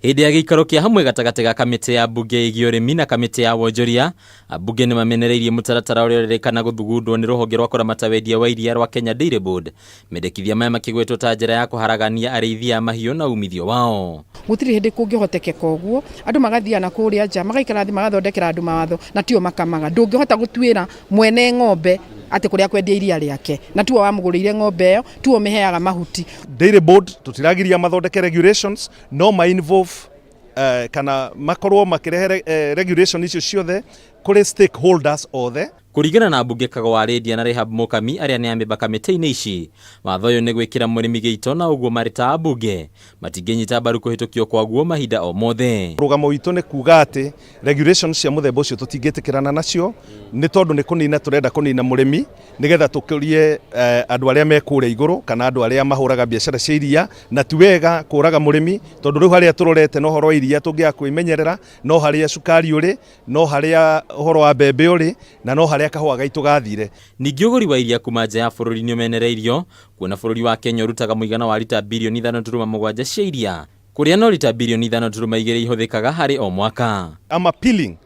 Hĩndĩ ya gĩikaro kĩa hamwe gatagatĩ ga kamĩtĩ ya mbunge ĩgiĩ ũrĩmi na kamĩtĩ ya wonjoria, ambunge nĩmamenereirie mũtaratara ũrĩa ũrerĩkana gũthugundwo nĩ rũhonge rwa kũramata wendia wa iria rwa Kenya Dairy Board, mendekithia maya makĩgwetwo ta njĩra ya kũharagania arĩithia a mahiũ na umithio wao. Gũtirĩ hĩndĩ kũngĩhotekeka ũguo, andũ magathiana kũrĩa nja magaikara thĩ magathondekera andũ mawatho na tio makamaga. Ndũngĩhota gũtuĩra mwene ng'ombe atĩ kũrĩa kwendia iria rĩake, na tuo wamũgũrĩire ng'ombe ĩyo, tuo mĩheaga mahuti. Dairy Board tutiragiria mathondeke regulations no ma involve kana makorwo makirehe regulation icio ciothe kuri stakeholders othe. Kũringana na mbunge Kagwa Lydia na Rehab Mũkami arĩa nĩ amemba kamĩtĩ-inĩ ici, watho ũyũ nĩ gwĩkĩra mũrĩmi gĩito na ũguo marĩ ta ambunge matingĩnyita mbaru kũhĩtũkio kwaguo mahinda o mothe. Rũgamo witũ nĩ kuga atĩ regulations cia mũthemba ũcio tũtingĩtĩkĩrana nacio, nĩ tondũ nĩ kũnina tũrenda kũnina mũrĩmi nĩgetha tũkũrie andũ arĩa mekũrĩa igũrũ kana andũ arĩa mahũraga biacara cia iria, na ti wega kũraga mũrĩmi tondũ rĩu harĩa tũrorete no horo iria tũngĩaga kwĩmenyerera, no harĩa cukari ũrĩ, no harĩa ũhoro wa mbembe ũrĩ, na no harĩa kahũa gaitũ gathire. Ningĩ ũgũri wa iria kuma nja ya bũrũri nĩ ũmenereirio, kuona bũrũri wa Kenya ũrutaga mũigana wa lita bilioni 5.7 cia iria, kũrĩa no lita bilioni 5.2 ihũthĩkaga harĩ o mwaka. I'm appealing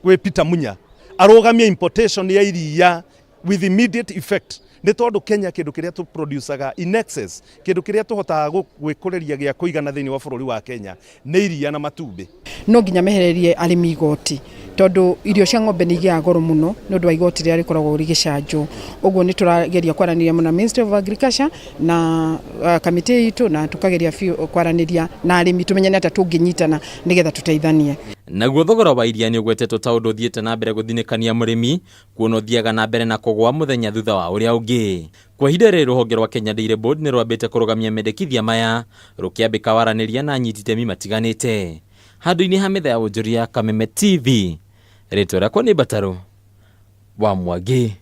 kwĩ Peter Munya arũgamie importation ya iria with immediate effect. Nĩ tondũ Kenya kĩndũ kĩrĩa tũproducaga in excess, kĩndũ kĩrĩa tũhotaga gwĩkũrĩria gĩa kũigana thĩinĩ wa bũrũri wa Kenya nĩ iria na matumbĩ. No nginya mehererie arĩmi igoti, tondũ irio cia ng'ombe nĩ igĩaga goro mũno nĩ ũndũ wa igoti rĩrĩa rĩkoragwo rĩgĩcanjwo. Ũguo nĩ tũrageria kwaranĩria na Ministry of Agriculture na kamĩtĩ itũ, na tukageria kwaranĩria na arĩmi tumenye atĩa tũngĩnyitana nĩgetha tũteithanie. Naguo thogora wa iria nĩ ũgwetetwo ta ũndũ ũthiĩte na mbere gũthinĩkania mũrĩmi, kuona ũthiaga na mbere na kũgwa mũthenya thutha wa ũrĩa ũngĩ. Kwa ihinda rĩrĩ rũhonge rwa Kenya Dairy Board nĩ rwambĩte kũrũgamia mendekithia maya, rũkĩambĩka waranĩria na anyiti itemi matiganĩte. Handũ-inĩ ha metha ya wonjoria Kameme TV, rĩtwa rĩakwa nĩ Mbataro wa Mwangi.